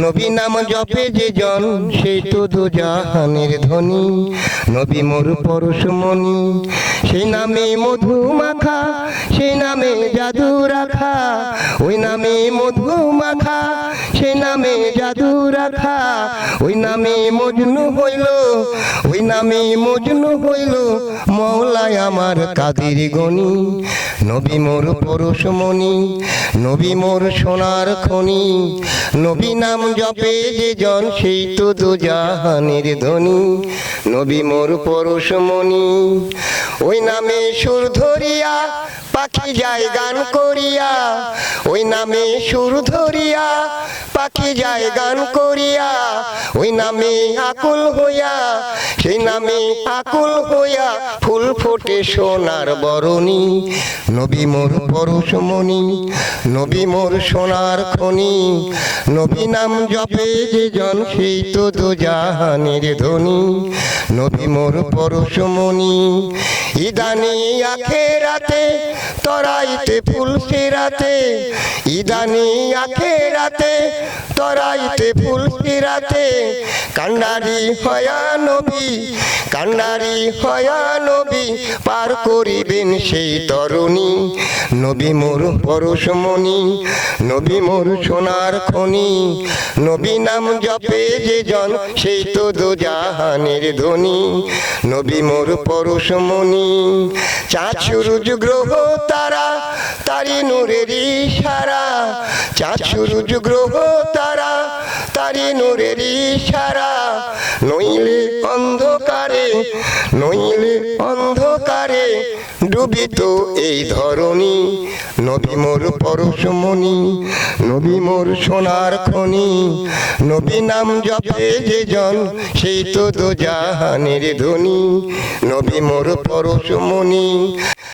নবী নাম জপে যে জন সেই তো দোজাহানের ধনী। নবী মোর পরশমণি, সেই নামে মধু মাখা, সেই নামে জাদু রাখা। ওই নামে মধু মাখা, সেই নামে জাদু রাখা। ওই নামে মজনু হইল, ওই নামে মজনু হইল মওলায় আমার কাদের গনি। নবী মোর পরশমণি, নবী মোর সোনার খনি। নবী নাম জপে যে জন সেই তো দোজাহানের ধনী। নবী মোর পরশমণি, ওই নামে সুর ধরিয়া পাখি যায় গান করিয়া। ওই নামে সুর ধরিয়া পাখি যায় গান করিয়া। ওই নামে আকুল হইয়া, সেই নামে আকুল হইয়া ফুল ফোটে সোনার বরণী। নবী মোর পরশমণি, নবী মোর সোনার খনি। নবী নাম জপে যে জন সেই তো দোজাহানের ধনী। নবী মোর পরশমণি, ইদানি আখেরাতে তরাইতে ফুল সিরাতে। ইদানি আখেরাতে তরাইতে ফুল সিরাতে। কান্ডারি হয়া নবী, কান্ডারি হয়া নবী পার করিবেন সেই তরুণী। নবী মোর পরশমণি, নবী মোর সোনার খনি। নবী নাম জপে যে জন সেই তো দোজাহানের ধনী। নবী মোর পরশমণি, চাঁদ সূরজ গ্রহ তারা তারি নূরের ইশারা। চাঁদ সূরজ গ্রহ তারা তারি নূরের ইশারা। নইলে অন্ধকারে, নইলে অন্ধকারে ডুবিত এই ধরণী। নবী মোর পরশমণি, নবী মোর সোনার খনি। নবী নাম জপে যে জন সেই তো দোজাহানের ধনী। নবী মোর পরশমণি,